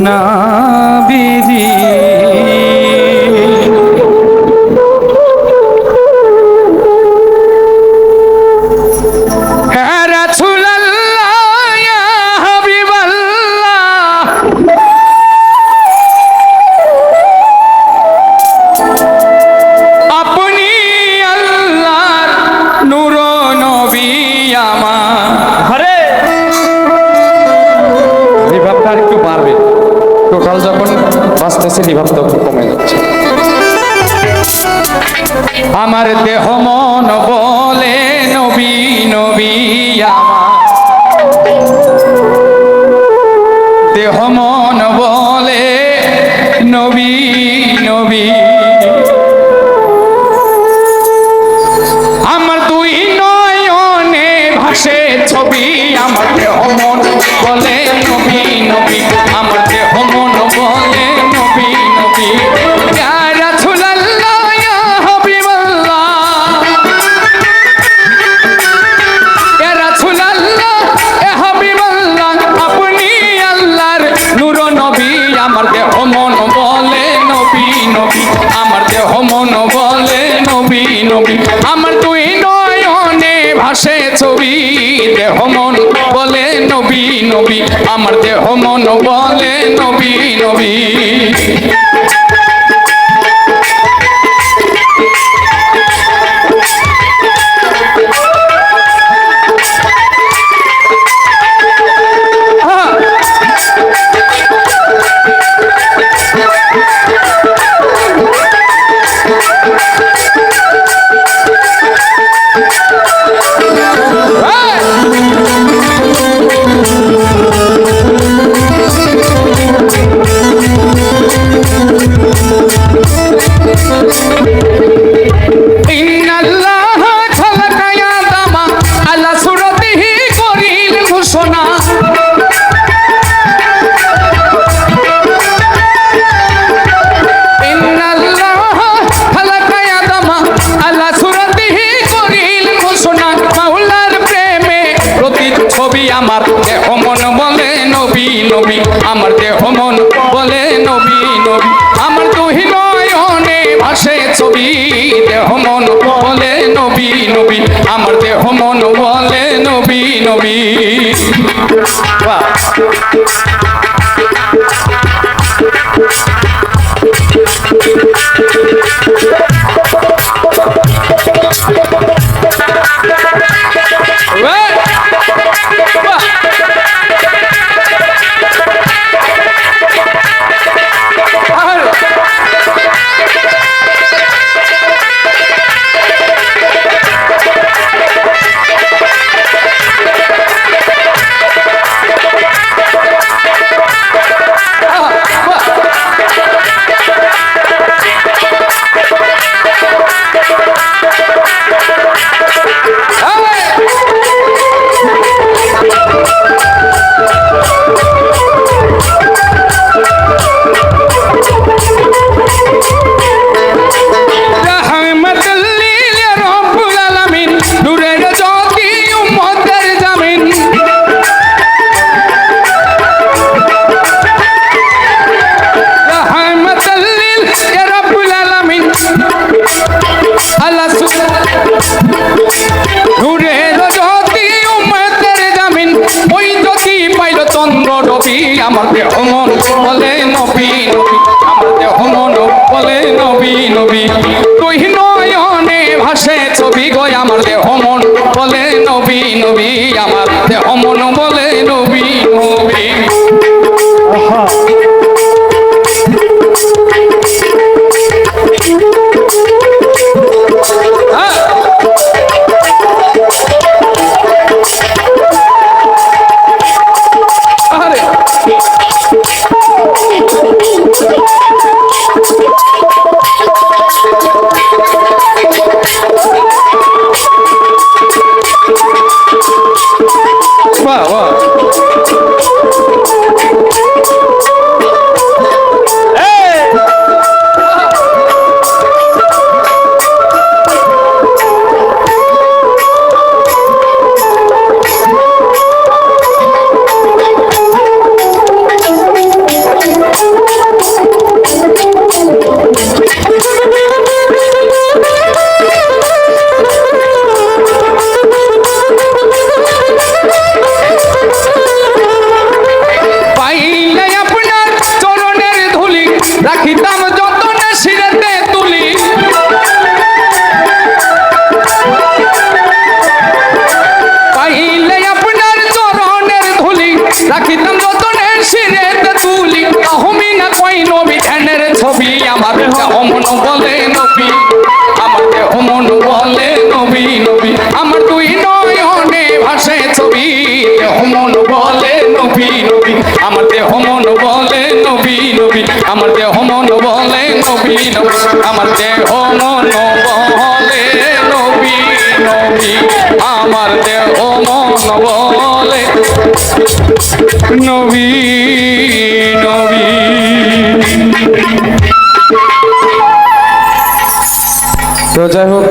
নাবিজি টোটাল যখন বাঁচতেছে রিভাব তখন কমে যাচ্ছে। আমার দেহ মন বলে নবী নবী, আমার দেহ মন বলে নবী নবী, আমার দুই নয়নে ভাসে ছবি, আমার দেহ মন বলে নবী নবী, আমার দেহ মন বলে নবী নবী। ইয়া রাসূলুল্লাহ ইয়া হাবিবাল্লাহ, ইয়া রাসূলুল্লাহ ইয়া হাবিবাল্লাহ, আপনি আল্লাহর নূর নবী, আমার দেহ মন বলে নবী নবী, আমার দেহ মন বলে নবী নবী, আমার দুই নয়নে ভাসে ছবি, দেহ মন বলে নবী নবী, আমার দেহ মন বলে নবী নবী। আমার দেহ মন বলে নবী নবী, আমার দেহ মন বলে নবী নবী, আমার দুই নয়নে ভাসে ছবি, দেহ মন বলে নবী নবী, আমার দেহ মন বলে নবী নবী। বাহ আমার দেহ মন বলে নবী নবী, আমার দেহ মন বলে নবী নবী, তুই নয়নে ভাসে ছবি গো, আমার দেহ মন বলে নবী নবী, আমার দেহ মন বলে নবী নবী। দেহ মন বলে নবী, আমার দেহ মন বলে নবী নবী, আমার দুই নয়নে ভাসে ছবি, দেহ মন বলে নবী নবী, আমার দেহ মন বলে নবী নবী, আমার দেহ মন বলে নবী নবী, আমার দেহ মন বলে নবী নবী, আমার দেহ মন বলে নবী নবী। তো যাই হোক,